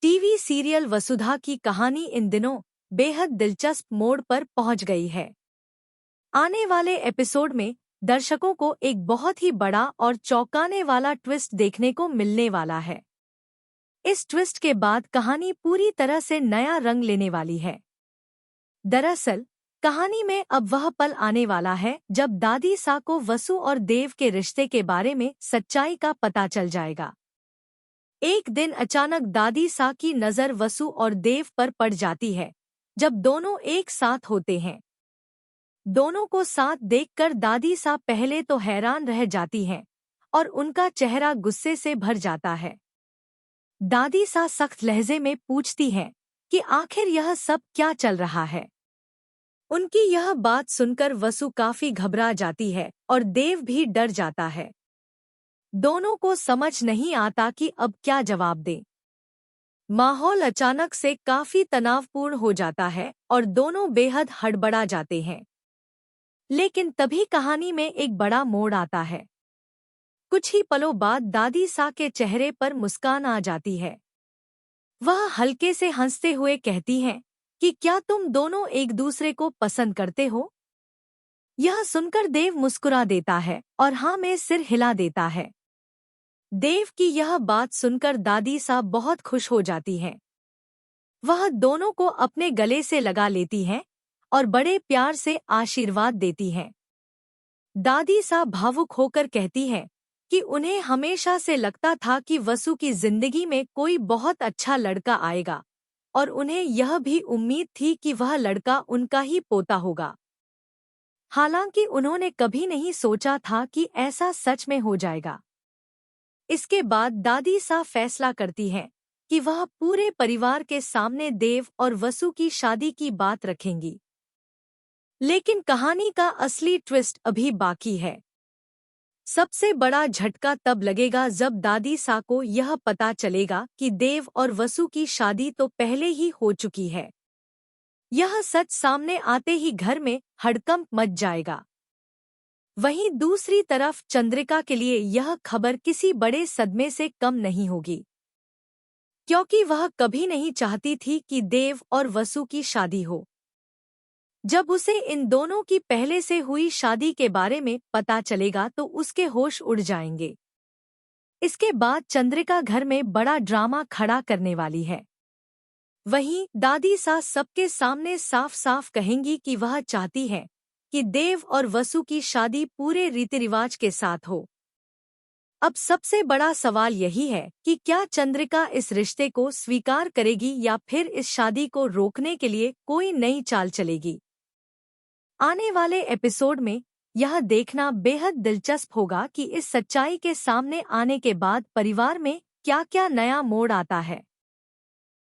TV serial वसुधा की कहानी इन दिनों बेहद दिलचस्प मोड़ पर पहुंच गई है। आने वाले एपिसोड में दर्शकों को एक बहुत ही बड़ा और चौंकाने वाला ट्विस्ट देखने को मिलने वाला है। इस ट्विस्ट के बाद कहानी पूरी तरह से नया रंग लेने वाली है। दरअसल कहानी में अब वह पल आने वाला है जब दादी सा को वसु और देव के रिश्ते के बारे में सच्चाई का पता चल जाएगा। एक दिन अचानक दादी सा की नज़र वसु और देव पर पड़ जाती है, जब दोनों एक साथ होते हैं। दोनों को साथ देखकर दादी सा पहले तो हैरान रह जाती हैं और उनका चेहरा गुस्से से भर जाता है। दादी सा सख्त लहजे में पूछती हैं कि आखिर यह सब क्या चल रहा है। उनकी यह बात सुनकर वसु काफी घबरा जाती है और देव भी डर जाता है। दोनों को समझ नहीं आता कि अब क्या जवाब दें। माहौल अचानक से काफी तनावपूर्ण हो जाता है और दोनों बेहद हड़बड़ा जाते हैं। लेकिन तभी कहानी में एक बड़ा मोड़ आता है। कुछ ही पलों बाद दादी सा के चेहरे पर मुस्कान आ जाती है। वह हल्के से हंसते हुए कहती हैं कि क्या तुम दोनों एक दूसरे को पसंद करते हो? यह सुनकर देव मुस्कुरा देता है और हाँ में सिर हिला देता है। देव की यह बात सुनकर दादी सा बहुत खुश हो जाती हैं। वह दोनों को अपने गले से लगा लेती हैं और बड़े प्यार से आशीर्वाद देती हैं। दादी सा भावुक होकर कहती है कि उन्हें हमेशा से लगता था कि वसु की जिंदगी में कोई बहुत अच्छा लड़का आएगा और उन्हें यह भी उम्मीद थी कि वह लड़का उनका ही पोता होगा। हालांकि उन्होंने कभी नहीं सोचा था कि ऐसा सच में हो जाएगा। इसके बाद दादी सा फैसला करती है कि वह पूरे परिवार के सामने देव और वसु की शादी की बात रखेंगी। लेकिन कहानी का असली ट्विस्ट अभी बाकी है। सबसे बड़ा झटका तब लगेगा जब दादी सा को यह पता चलेगा कि देव और वसु की शादी तो पहले ही हो चुकी है। यह सच सामने आते ही घर में हड़कंप मच जाएगा। वहीं दूसरी तरफ चंद्रिका के लिए यह खबर किसी बड़े सदमे से कम नहीं होगी, क्योंकि वह कभी नहीं चाहती थी कि देव और वसु की शादी हो। जब उसे इन दोनों की पहले से हुई शादी के बारे में पता चलेगा तो उसके होश उड़ जाएंगे। इसके बाद चंद्रिका घर में बड़ा ड्रामा खड़ा करने वाली है। वहीं दादी सा सबके सामने साफ साफ कहेंगी कि वह चाहती है कि देव और वसु की शादी पूरे रीति रिवाज के साथ हो। अब सबसे बड़ा सवाल यही है कि क्या चंद्रिका इस रिश्ते को स्वीकार करेगी या फिर इस शादी को रोकने के लिए कोई नई चाल चलेगी। आने वाले एपिसोड में यह देखना बेहद दिलचस्प होगा कि इस सच्चाई के सामने आने के बाद परिवार में क्या-क्या नया मोड़ आता है।